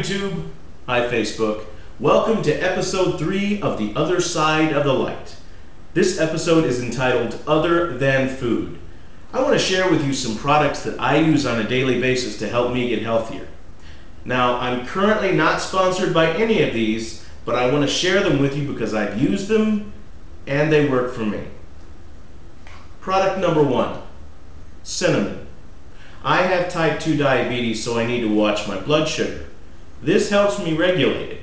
YouTube. Hi Facebook. Welcome to episode 3 of The Other Side of the Light. This episode is entitled Other Than Food. I want to share with you some products that I use on a daily basis to help me get healthier. Now, I'm currently not sponsored by any of these, but I want to share them with you because I've used them and they work for me. Product number 1, cinnamon. I have type 2 diabetes, so I need to watch my blood sugar. This helps me regulate it.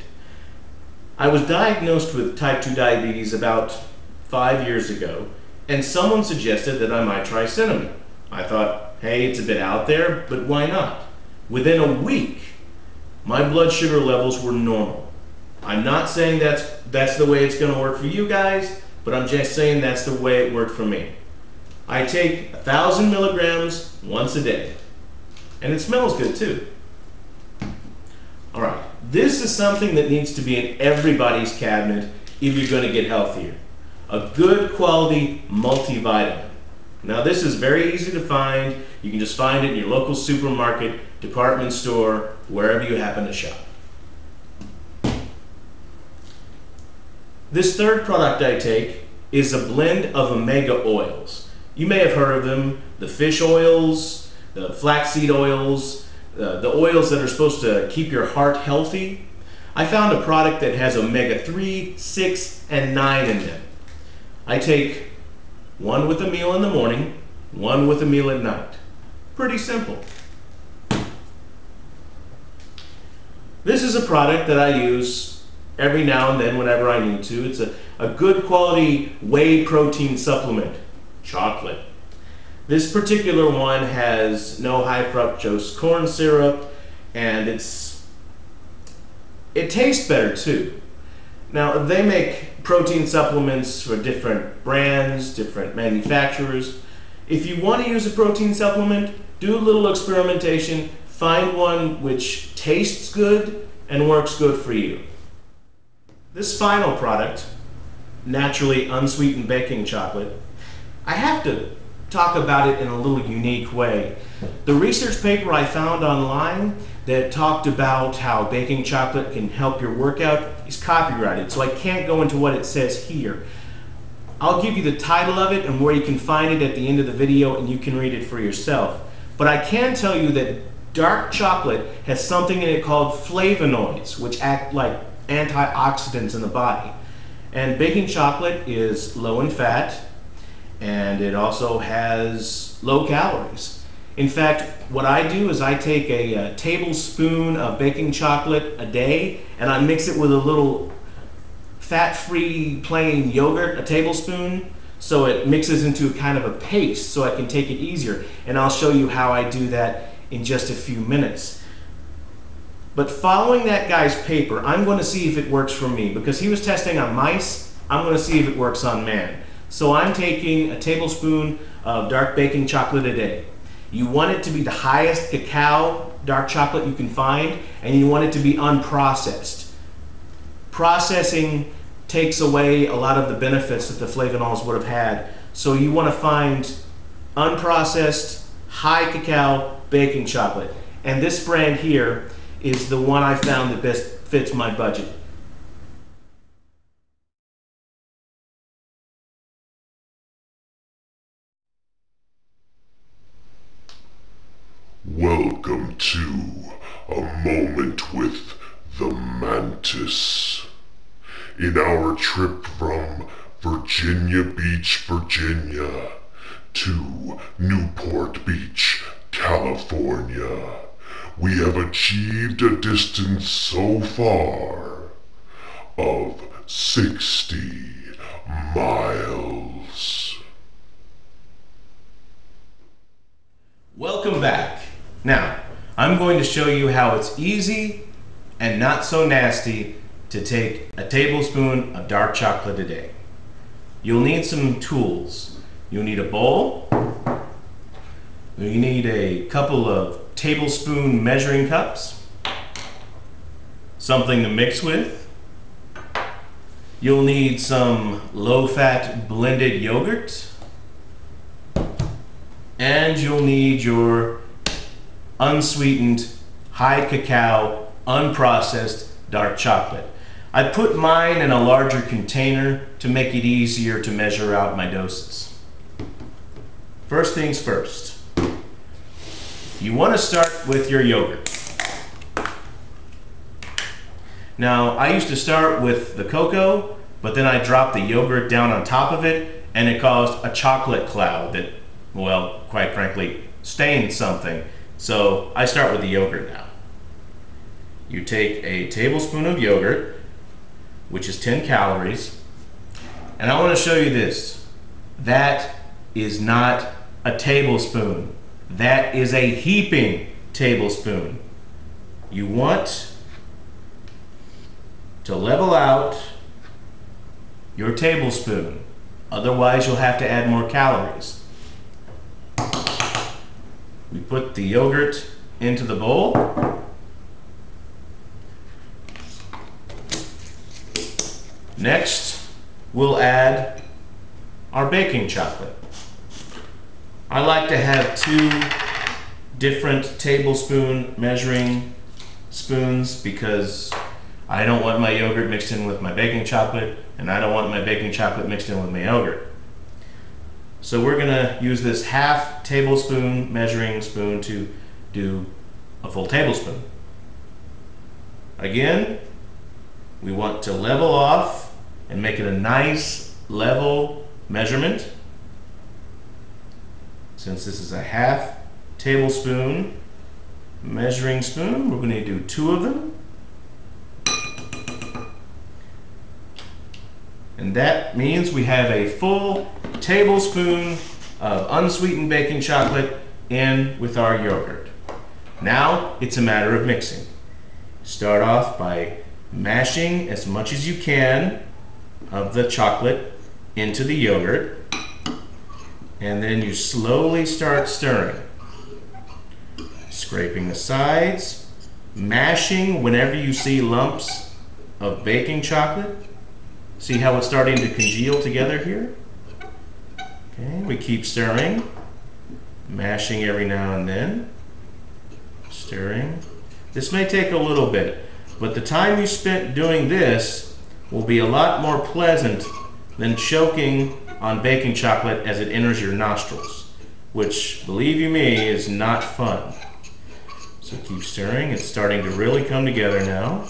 I was diagnosed with type 2 diabetes about 5 years ago, and someone suggested that I might try cinnamon. I thought, hey, it's a bit out there, but why not? Within a week, my blood sugar levels were normal. I'm not saying that's the way it's going to work for you guys, but I'm just saying that's the way it worked for me. I take 1,000 milligrams once a day, and it smells good too. All right, this is something that needs to be in everybody's cabinet if you're going to get healthier. A good quality multivitamin. Now this is very easy to find. You can just find it in your local supermarket, department store, wherever you happen to shop. This third product I take is a blend of omega oils. You may have heard of them, the fish oils, the flaxseed oils, the oils that are supposed to keep your heart healthy. I found a product that has omega 3, 6, and 9 in them. I take one with a meal in the morning, one with a meal at night. Pretty simple. This is a product that I use every now and then whenever I need to. It's a good quality whey protein supplement. Chocolate. This particular one has no high fructose corn syrup, and it tastes better too. Now they make protein supplements for different brands, different manufacturers. If you want to use a protein supplement, do a little experimentation, find one which tastes good and works good for you. This final product, naturally unsweetened baking chocolate, I have to talk about it in a little unique way. The research paper I found online that talked about how baking chocolate can help your workout is copyrighted, so I can't go into what it says here. I'll give you the title of it and where you can find it at the end of the video, and you can read it for yourself. But I can tell you that dark chocolate has something in it called flavonoids, which act like antioxidants in the body. And baking chocolate is low in fat, and it also has low calories. In fact, what I do is I take a tablespoon of baking chocolate a day and I mix it with a little fat-free plain yogurt, a tablespoon, so it mixes into kind of a paste so I can take it easier. And I'll show you how I do that in just a few minutes. But following that guy's paper, I'm going to see if it works for me, because he was testing on mice. I'm going to see if it works on man. So I'm taking a tablespoon of dark baking chocolate a day. You want it to be the highest cacao dark chocolate you can find, and you want it to be unprocessed. Processing takes away a lot of the benefits that the flavonols would have had. So you want to find unprocessed, high cacao baking chocolate. And this brand here is the one I found that best fits my budget. Welcome to A Moment with the Mantis. In our trip from Virginia Beach, Virginia to Newport Beach, California, we have achieved a distance so far of 60 miles. Welcome back. Now, I'm going to show you how it's easy and not so nasty to take a tablespoon of dark chocolate a day. You'll need some tools. You'll need a bowl. You need a couple of tablespoon measuring cups. Something to mix with. You'll need some low-fat blended yogurt. And you'll need your unsweetened high cacao unprocessed dark chocolate. I put mine in a larger container to make it easier to measure out my doses. First things first, you want to start with your yogurt. Now, I used to start with the cocoa, but then I dropped the yogurt down on top of it, and it caused a chocolate cloud that, well, quite frankly, stained something. So I start with the yogurt now. You take a tablespoon of yogurt, which is 10 calories, and I want to show you this. That is not a tablespoon. That is a heaping tablespoon. You want to level out your tablespoon. Otherwise, you'll have to add more calories. We put the yogurt into the bowl. Next, we'll add our baking chocolate. I like to have 2 different tablespoon measuring spoons because I don't want my yogurt mixed in with my baking chocolate, and I don't want my baking chocolate mixed in with my yogurt. So we're gonna use this half tablespoon measuring spoon to do a full tablespoon. Again, we want to level off and make it a nice level measurement. Since this is a half tablespoon measuring spoon, we're going to do 2 of them. And that means we have a full tablespoon of unsweetened baking chocolate in with our yogurt. Now it's a matter of mixing. Start off by mashing as much as you can of the chocolate into the yogurt, and then you slowly start stirring, scraping the sides, mashing whenever you see lumps of baking chocolate. See how it's starting to congeal together here? Okay, we keep stirring, mashing every now and then, stirring. This may take a little bit, but the time you spent doing this will be a lot more pleasant than choking on baking chocolate as it enters your nostrils, which, believe you me, is not fun. So keep stirring. It's starting to really come together now.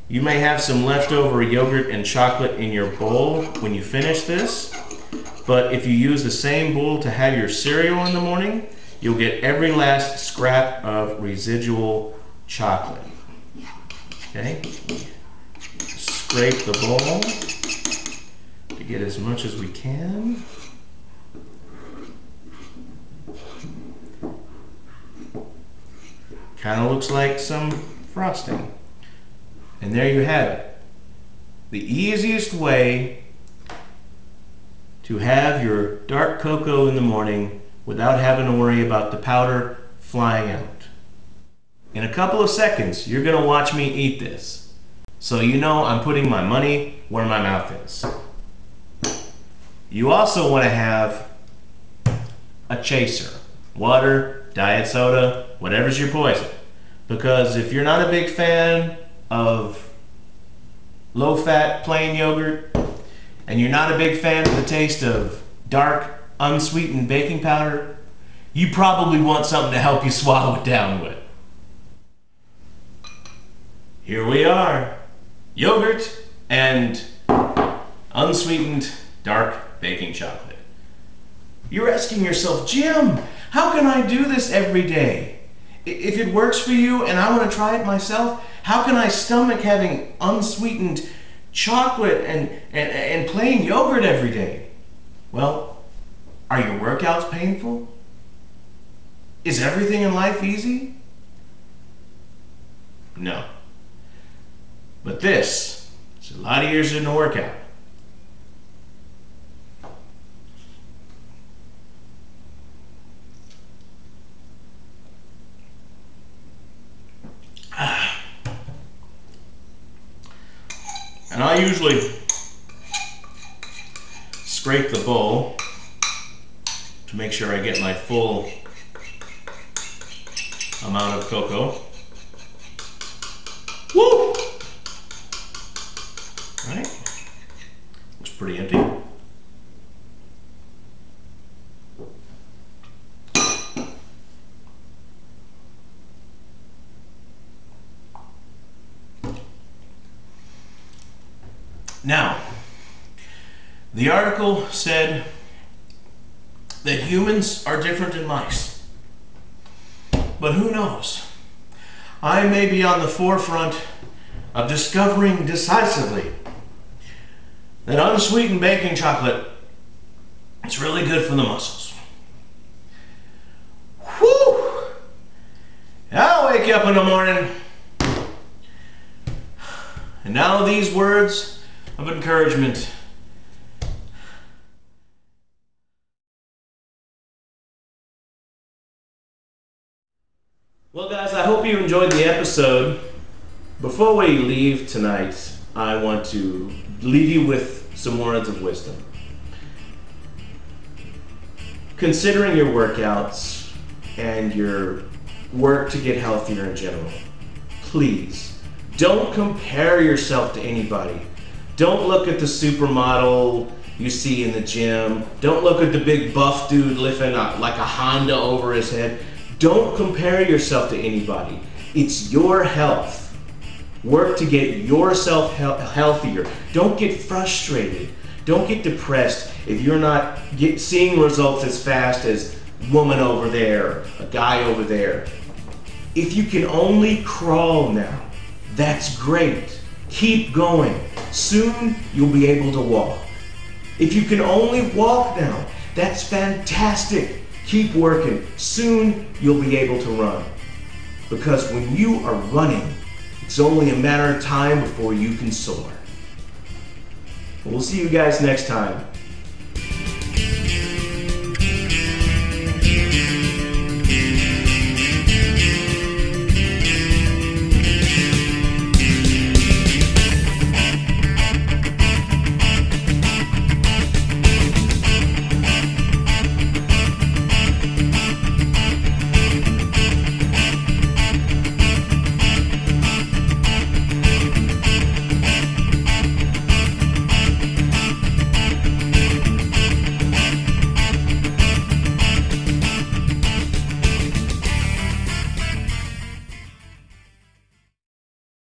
You may have some leftover yogurt and chocolate in your bowl when you finish this, but if you use the same bowl to have your cereal in the morning, you'll get every last scrap of residual chocolate. Okay? Scrape the bowl to get as much as we can. Kind of looks like some frosting. And there you have it. The easiest way to have your dark cocoa in the morning without having to worry about the powder flying out. In a couple of seconds, you're going to watch me eat this. So you know I'm putting my money where my mouth is. You also want to have a chaser. Water, diet soda, whatever's your poison. Because if you're not a big fan of low-fat plain yogurt, and you're not a big fan of the taste of dark, unsweetened baking powder, you probably want something to help you swallow it down with. Here we are, yogurt and unsweetened dark baking chocolate. You're asking yourself, Jim, how can I do this every day? If it works for you and I want to try it myself, how can I stomach having unsweetened chocolate and plain yogurt every day? Well, are your workouts painful? Is everything in life easy? No. But this is a lot easier than a workout. And I usually scrape the bowl to make sure I get my full amount of cocoa. Woo! Right? Looks pretty empty. Now, the article said that humans are different than mice. But who knows? I may be on the forefront of discovering decisively that unsweetened baking chocolate is really good for the muscles. Whew! I'll wake you up in the morning. And now these words of encouragement. Well guys, I hope you enjoyed the episode. Before we leave tonight, I want to leave you with some words of wisdom. Considering your workouts and your work to get healthier in general, please don't compare yourself to anybody. Don't look at the supermodel you see in the gym. Don't look at the big buff dude lifting like a Honda over his head. Don't compare yourself to anybody. It's your health. Work to get yourself healthier. Don't get frustrated. Don't get depressed if you're not seeing results as fast as woman over there, a guy over there. If you can only crawl now, that's great. Keep going. Soon you'll be able to walk. If you can only walk now, that's fantastic. Keep working. Soon you'll be able to run. Because when you are running, it's only a matter of time before you can soar. We'll see you guys next time.